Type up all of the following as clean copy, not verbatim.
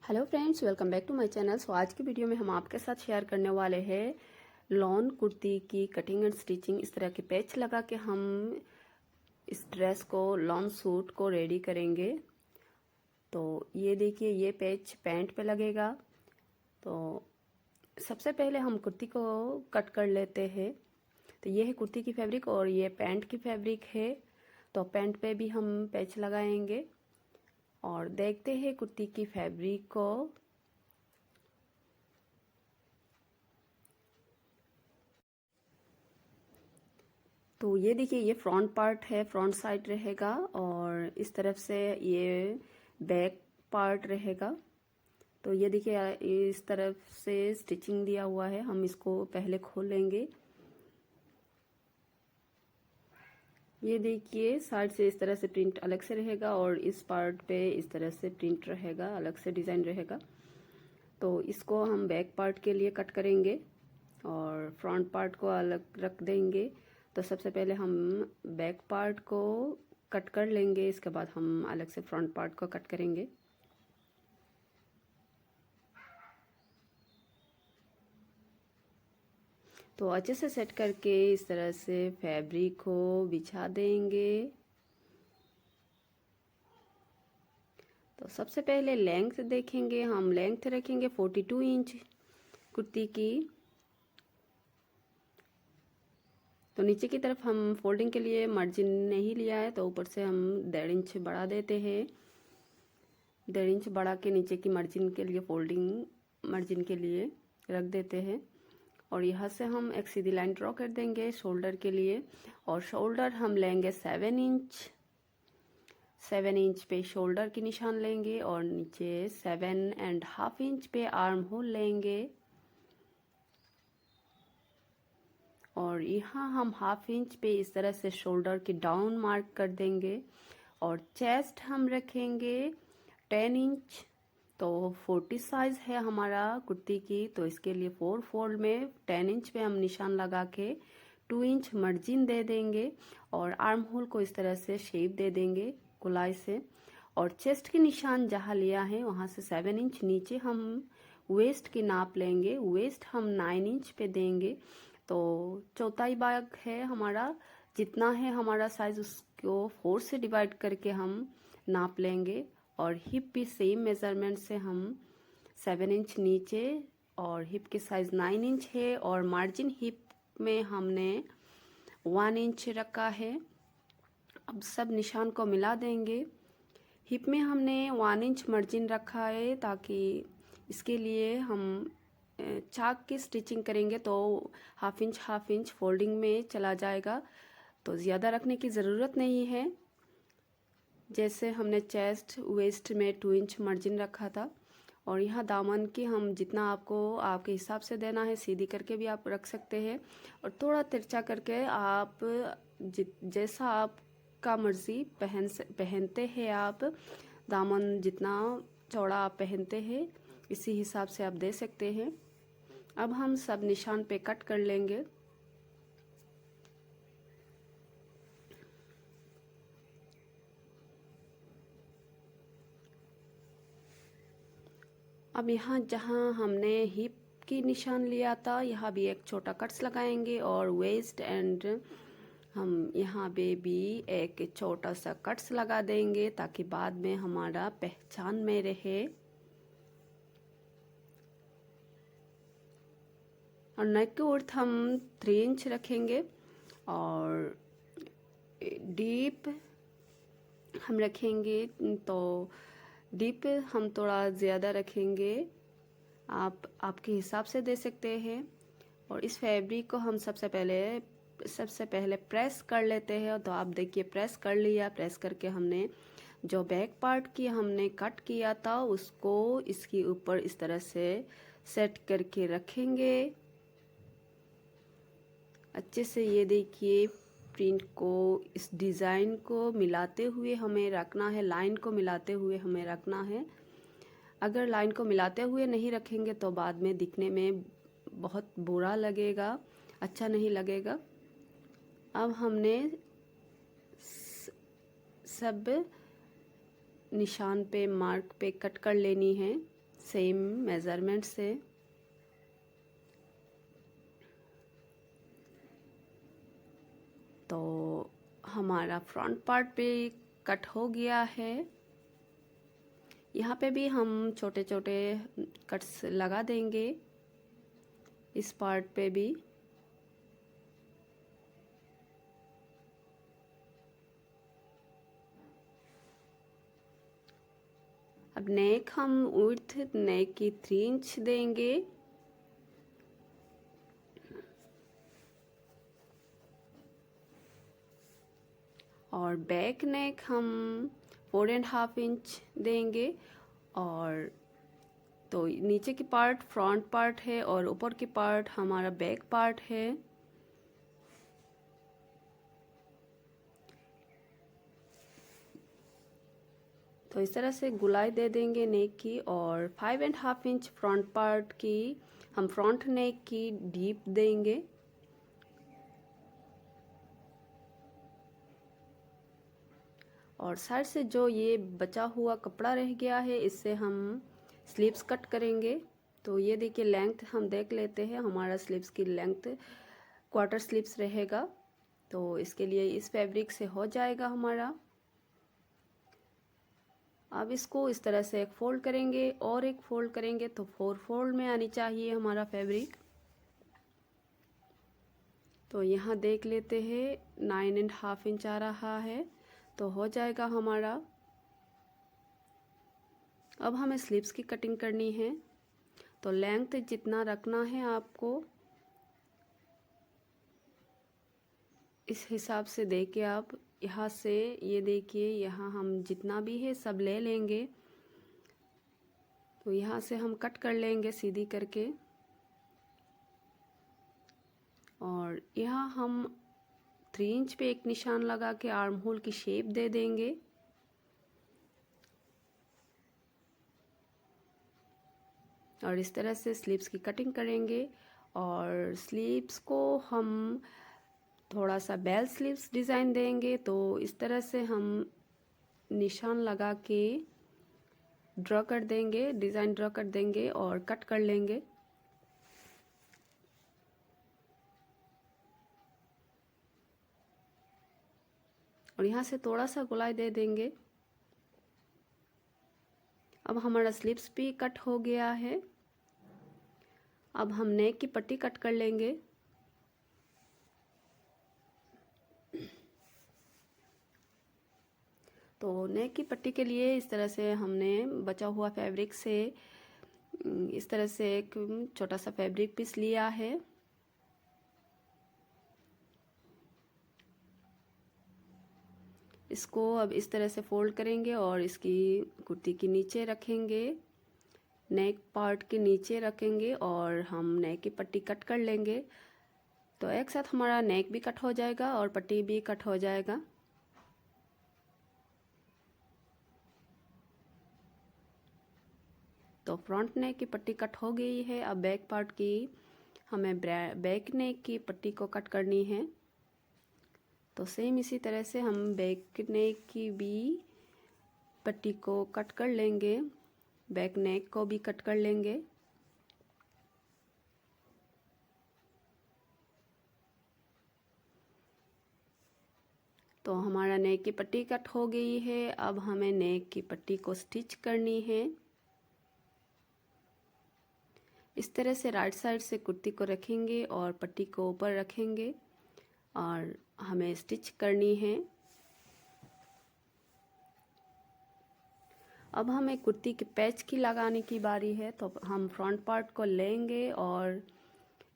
Hello friends, welcome back to my channel. So आज की video में हम आपके साथ शेयर करने वाले हैं लॉन कुर्ती की कटिंग एंड स्टिचिंग। इस तरह के पैच लगा के हम इस ड्रेस को, लॉन सूट को रेडी करेंगे। तो ये देखिए, ये पैच पैंट पे लगेगा। तो सबसे पहले हम कुर्ती को कट कर लेते हैं। तो ये है कुर्ती की फैब्रिक और ये पैंट की फैब्रिक है। तो पैंट पे भी हम पैच लगाएंगे और देखते हैं कुर्ती की फैब्रिक को। तो ये देखिए, ये फ्रंट पार्ट है, फ्रंट साइड रहेगा और इस तरफ से ये बैक पार्ट रहेगा। तो ये देखिए, इस तरफ से स्टिचिंग दिया हुआ है। हम इसको पहले खोल लेंगे। ये देखिए, साइड से इस तरह से प्रिंट अलग से रहेगा और इस पार्ट पे इस तरह से प्रिंट रहेगा, अलग से डिज़ाइन रहेगा। तो इसको हम बैक पार्ट के लिए कट करेंगे और फ्रंट पार्ट को अलग रख देंगे। तो सबसे पहले हम बैक पार्ट को कट कर लेंगे, इसके बाद हम अलग से फ्रंट पार्ट को कट करेंगे। तो अच्छे से सेट करके इस तरह से फैब्रिक को बिछा देंगे। तो सबसे पहले लेंथ देखेंगे, हम लेंथ रखेंगे 42 इंच कुर्ती की। तो नीचे की तरफ हम फोल्डिंग के लिए मार्जिन नहीं लिया है, तो ऊपर से हम 1.5 इंच बढ़ा देते हैं। 1.5 इंच बढ़ा के नीचे की मार्जिन के लिए, फोल्डिंग मार्जिन के लिए रख देते हैं। और यहाँ से हम एक सीधी लाइन ड्रॉ कर देंगे शोल्डर के लिए। और शोल्डर हम लेंगे 7 इंच। 7 इंच पे शोल्डर की निशान लेंगे और नीचे 7.5 इंच पे आर्म होल लेंगे। और यहाँ हम 1/2 इंच पे इस तरह से शोल्डर की डाउन मार्क कर देंगे। और चेस्ट हम रखेंगे 10 इंच। तो 40 साइज है हमारा कुर्ती की, तो इसके लिए 4 फोल्ड में 10 इंच पे हम निशान लगा के 2 इंच मार्जिन दे देंगे और आर्म होल को इस तरह से शेप दे देंगे गोलाई से। और चेस्ट की निशान जहाँ लिया है वहाँ से 7 इंच नीचे हम वेस्ट की नाप लेंगे। वेस्ट हम 9 इंच पे देंगे। तो चौथाई भाग है हमारा, जितना है हमारा साइज उसको 4 से डिवाइड करके हम नाप लेंगे। और हिप भी सेम मेजरमेंट से हम 7 इंच नीचे, और हिप की साइज 9 इंच है और मार्जिन हिप में हमने 1 इंच रखा है। अब सब निशान को मिला देंगे। हिप में हमने 1 इंच मार्जिन रखा है ताकि इसके लिए हम चाक की स्टिचिंग करेंगे तो 1/2 इंच फोल्डिंग में चला जाएगा। तो ज़्यादा रखने की ज़रूरत नहीं है। जैसे हमने चेस्ट वेस्ट में 2 इंच मार्जिन रखा था। और यहाँ दामन की हम जितना आपको आपके हिसाब से देना है, सीधी करके भी आप रख सकते हैं और थोड़ा तिरछा करके आप जैसा आपका मर्जी पहनते हैं आप, दामन जितना चौड़ा आप पहनते हैं इसी हिसाब से आप दे सकते हैं। अब हम सब निशान पे कट कर लेंगे। अब यहाँ जहाँ हमने हिप की निशान लिया था, यहाँ भी एक छोटा कट्स लगाएंगे और वेस्ट एंड हम यहाँ पे भी एक छोटा सा कट्स लगा देंगे ताकि बाद में हमारा पहचान में रहे। और नेक की वर्थ हम 3 इंच रखेंगे और डीप हम रखेंगे, तो डीप हम थोड़ा ज़्यादा रखेंगे, आप आपके हिसाब से दे सकते हैं। और इस फैब्रिक को हम सबसे पहले प्रेस कर लेते हैं। तो आप देखिए, प्रेस कर लिया। प्रेस करके हमने जो बैक पार्ट की हमने कट किया था उसको इसके ऊपर इस तरह से सेट करके रखेंगे अच्छे से। ये देखिए, प्रिंट को, इस डिज़ाइन को मिलाते हुए हमें रखना है, लाइन को मिलाते हुए हमें रखना है। अगर लाइन को मिलाते हुए नहीं रखेंगे तो बाद में दिखने में बहुत बुरा लगेगा, अच्छा नहीं लगेगा। अब हमने सब निशान पे, मार्क पे कट कर लेनी है। सेम मेज़रमेंट से। तो हमारा फ्रंट पार्ट भी कट हो गया है। यहाँ पे भी हम छोटे छोटे कट्स लगा देंगे, इस पार्ट पे भी। अब नेक हम विड्थ नेक की 3 इंच देंगे। और बैक नेक हम 4.5 इंच देंगे। और तो नीचे की पार्ट फ्रंट पार्ट है और ऊपर की पार्ट हमारा बैक पार्ट है। तो इस तरह से गुलाई दे देंगे नेक की। और 5.5 इंच फ्रंट पार्ट की हम फ्रंट नेक की डीप देंगे। और साइड से जो ये बचा हुआ कपड़ा रह गया है, इससे हम स्लीव्स कट करेंगे। तो ये देखिए लेंथ हम देख लेते हैं, हमारा स्लीव्स की लेंथ क्वार्टर स्लीव्स रहेगा। तो इसके लिए इस फैब्रिक से हो जाएगा हमारा। अब इसको इस तरह से एक फोल्ड करेंगे और एक फोल्ड करेंगे, तो 4 फोल्ड में आनी चाहिए हमारा फैब्रिक। तो यहाँ देख लेते हैं 9.5 इंच आ रहा है, तो हो जाएगा हमारा। अब हमें स्लीव्स की कटिंग करनी है। तो लेंथ जितना रखना है आपको, इस हिसाब से देखिए आप यहाँ से, ये देखिए यहाँ हम जितना भी है सब ले लेंगे। तो यहाँ से हम कट कर लेंगे सीधी करके। और यहाँ हम 3 इंच पे एक निशान लगा के आर्म होल की शेप दे देंगे। और इस तरह से स्लीव्स की कटिंग करेंगे। और स्लीव्स को हम थोड़ा सा बेल स्लीव्स डिज़ाइन देंगे। तो इस तरह से हम निशान लगा के ड्रॉ कर देंगे, डिज़ाइन ड्रॉ कर देंगे और कट कर लेंगे। और यहाँ से थोड़ा सा गोलाई दे देंगे। अब हमारा स्लीव्स भी कट हो गया है। अब हम नेक की पट्टी कट कर लेंगे। तो नेक की पट्टी के लिए इस तरह से हमने बचा हुआ फैब्रिक से इस तरह से एक छोटा सा फैब्रिक पीस लिया है। इसको अब इस तरह से फोल्ड करेंगे और इसकी कुर्ती के नीचे रखेंगे, नेक पार्ट के नीचे रखेंगे और हम नेक की पट्टी कट कर लेंगे। तो एक साथ हमारा नेक भी कट हो जाएगा और पट्टी भी कट हो जाएगा। तो फ्रंट नेक की पट्टी कट हो गई है। अब बैक पार्ट की हमें बैक नेक की पट्टी को कट करनी है। तो सेम इसी तरह से हम बैक नेक की भी पट्टी को कट कर लेंगे, बैक नेक को भी कट कर लेंगे। तो हमारा नेक की पट्टी कट हो गई है। अब हमें नेक की पट्टी को स्टिच करनी है। इस तरह से राइट साइड से कुर्ती को रखेंगे और पट्टी को ऊपर रखेंगे और हमें स्टिच करनी है। अब हमें कुर्ती के पैच की लगाने की बारी है। तो हम फ्रंट पार्ट को लेंगे और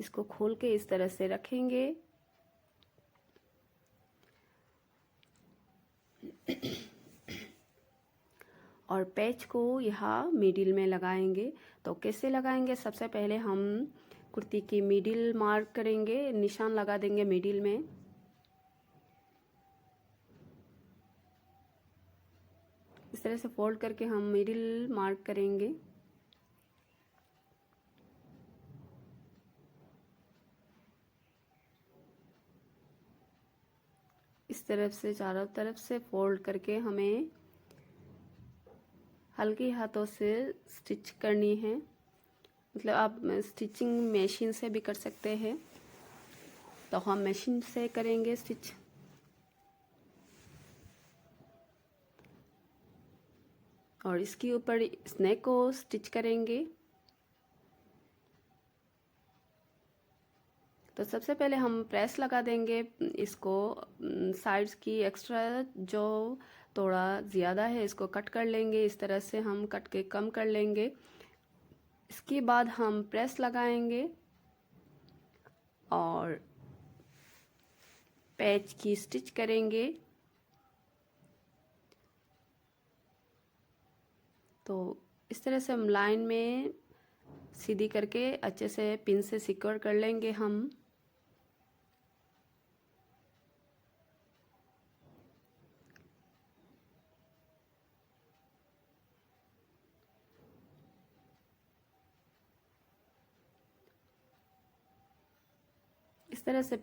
इसको खोल के इस तरह से रखेंगे। और पैच को यहाँ मिडिल में लगाएंगे। तो कैसे लगाएंगे, सबसे पहले हम कुर्ती की मिडिल मार्क करेंगे, निशान लगा देंगे मिडिल में। इस तरह से फोल्ड करके हम मिडिल मार्क करेंगे। इस तरफ से चारों तरफ से फोल्ड करके हमें हल्के हाथों से स्टिच करनी है। मतलब आप स्टिचिंग मशीन से भी कर सकते हैं, तो हम मशीन से करेंगे स्टिच। और इसके ऊपर स्नेक को स्टिच करेंगे। तो सबसे पहले हम प्रेस लगा देंगे इसको। साइड्स की एक्स्ट्रा जो थोड़ा ज़्यादा है इसको कट कर लेंगे। इस तरह से हम कट के कम कर लेंगे। इसके बाद हम प्रेस लगाएंगे और पैच की स्टिच करेंगे। तो इस तरह से हम लाइन में सीधी करके अच्छे से पिन से सिक्योर कर लेंगे हम। इस तरह से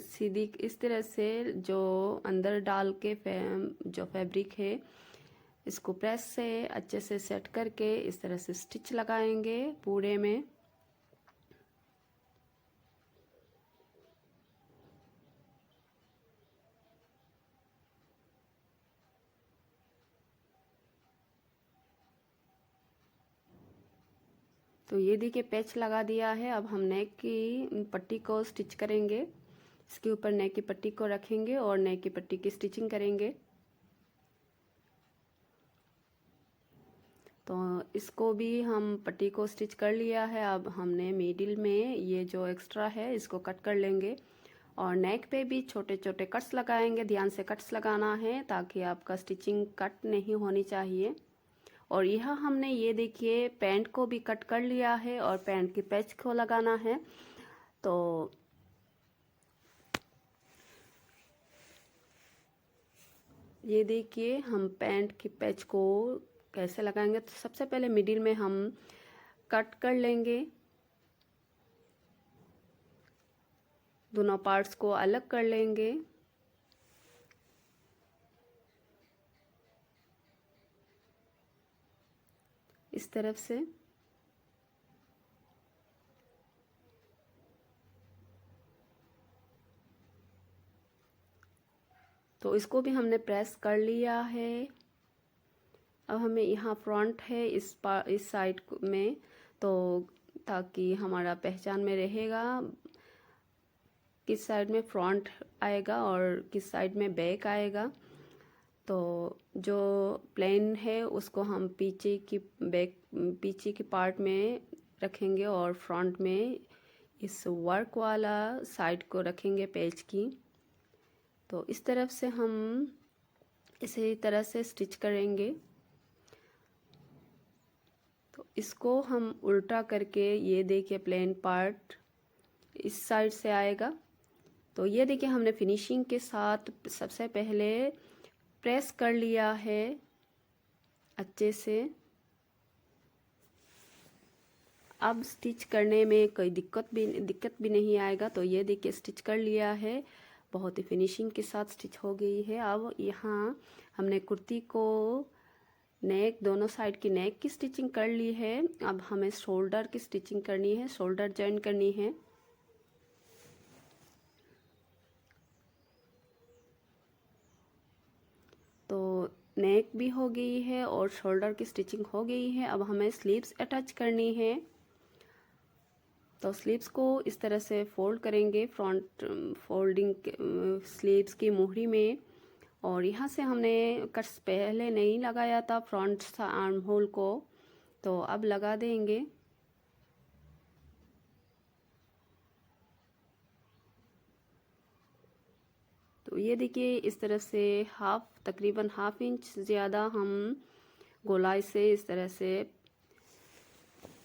सीधी, इस तरह से जो अंदर डाल के जो फैब्रिक है इसको प्रेस से अच्छे से सेट करके इस तरह से स्टिच लगाएंगे पूरे में। तो ये देखिए पैच लगा दिया है। अब हम नेक की पट्टी को स्टिच करेंगे। इसके ऊपर नेक की पट्टी को रखेंगे और नेक की पट्टी की स्टिचिंग करेंगे। तो इसको भी हम पट्टी को स्टिच कर लिया है। अब हमने मिडिल में ये जो एक्स्ट्रा है इसको कट कर लेंगे और नेक पे भी छोटे छोटे कट्स लगाएंगे। ध्यान से कट्स लगाना है ताकि आपका स्टिचिंग कट नहीं होनी चाहिए। और यह हमने ये देखिए पैंट को भी कट कर लिया है और पैंट की पैच को लगाना है। तो ये देखिए हम पैंट की पैच को कैसे लगाएंगे। तो सबसे पहले मिडिल में हम कट कर लेंगे, दोनों पार्ट्स को अलग कर लेंगे। इस तरफ से तो इसको भी हमने प्रेस कर लिया है। अब हमें यहाँ फ्रंट है इस साइड में, तो ताकि हमारा पहचान में रहेगा किस साइड में फ्रंट आएगा और किस साइड में बैक आएगा। तो जो प्लेन है उसको हम पीछे की पार्ट में रखेंगे और फ्रंट में इस वर्क वाला साइड को रखेंगे पेज की। तो इस तरफ से हम इसी तरह से स्टिच करेंगे। तो इसको हम उल्टा करके ये देखिए प्लेन पार्ट इस साइड से आएगा। तो ये देखिए हमने फिनिशिंग के साथ सबसे पहले प्रेस कर लिया है अच्छे से। अब स्टिच करने में कोई दिक्कत भी नहीं आएगा। तो ये देखिए स्टिच कर लिया है, बहुत ही फिनिशिंग के साथ स्टिच हो गई है। अब यहाँ हमने कुर्ती को नेक, दोनों साइड की नेक की स्टिचिंग कर ली है। अब हमें शोल्डर की स्टिचिंग करनी है, शोल्डर जॉइन करनी है। तो नेक भी हो गई है और शोल्डर की स्टिचिंग हो गई है। अब हमें स्लीव्स अटैच करनी है। तो स्लीव्स को इस तरह से फोल्ड करेंगे फ्रंट फोल्डिंग स्लीव्स की मोहरी में। और यहाँ से हमने कट्स पहले नहीं लगाया था फ्रंट आर्म होल को, तो अब लगा देंगे। तो ये देखिए इस तरह से तकरीबन हाफ इंच ज़्यादा हम गोलाई से इस तरह से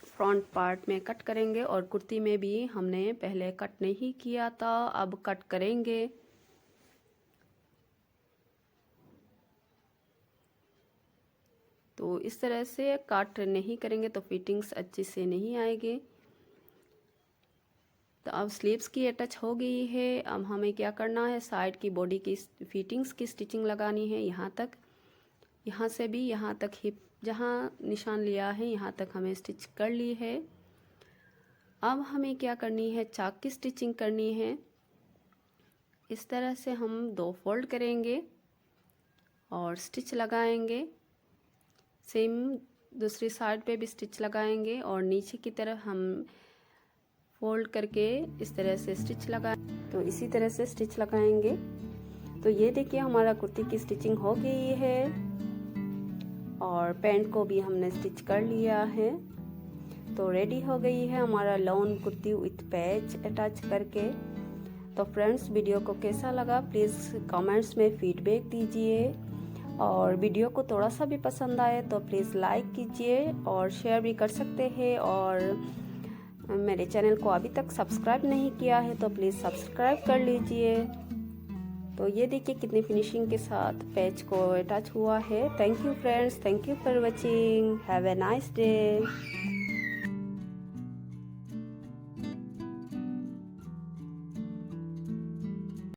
फ्रंट पार्ट में कट करेंगे। और कुर्ती में भी हमने पहले कट नहीं किया था, अब कट करेंगे। तो इस तरह से कट नहीं करेंगे तो फिटिंग्स अच्छे से नहीं आएगी। तो अब स्लीव्स की अटैच हो गई है। अब हमें क्या करना है, साइड की बॉडी की फिटिंग्स की स्टिचिंग लगानी है यहाँ तक, यहाँ से भी यहाँ तक हिप जहाँ निशान लिया है यहाँ तक हमें स्टिच कर ली है। अब हमें क्या करनी है, चाक की स्टिचिंग करनी है। इस तरह से हम 2 फोल्ड करेंगे और स्टिच लगाएंगे। सेम दूसरी साइड पे भी स्टिच लगाएंगे और नीचे की तरफ हम फोल्ड करके इस तरह से स्टिच लगा, तो इसी तरह से स्टिच लगाएंगे। तो ये देखिए हमारा कुर्ती की स्टिचिंग हो गई है और पैंट को भी हमने स्टिच कर लिया है। तो रेडी हो गई है हमारा lawn kurti with patch attach करके। तो फ्रेंड्स, वीडियो को कैसा लगा प्लीज़ कमेंट्स में फीडबैक दीजिए, और वीडियो को थोड़ा सा भी पसंद आए तो प्लीज़ लाइक कीजिए और शेयर भी कर सकते हैं। और मेरे चैनल को अभी तक सब्सक्राइब नहीं किया है तो प्लीज़ सब्सक्राइब कर लीजिए। तो ये देखिए कितनी फिनिशिंग के साथ पैच को अटैच हुआ है। Thank you friends, thank you for watching, have a nice day.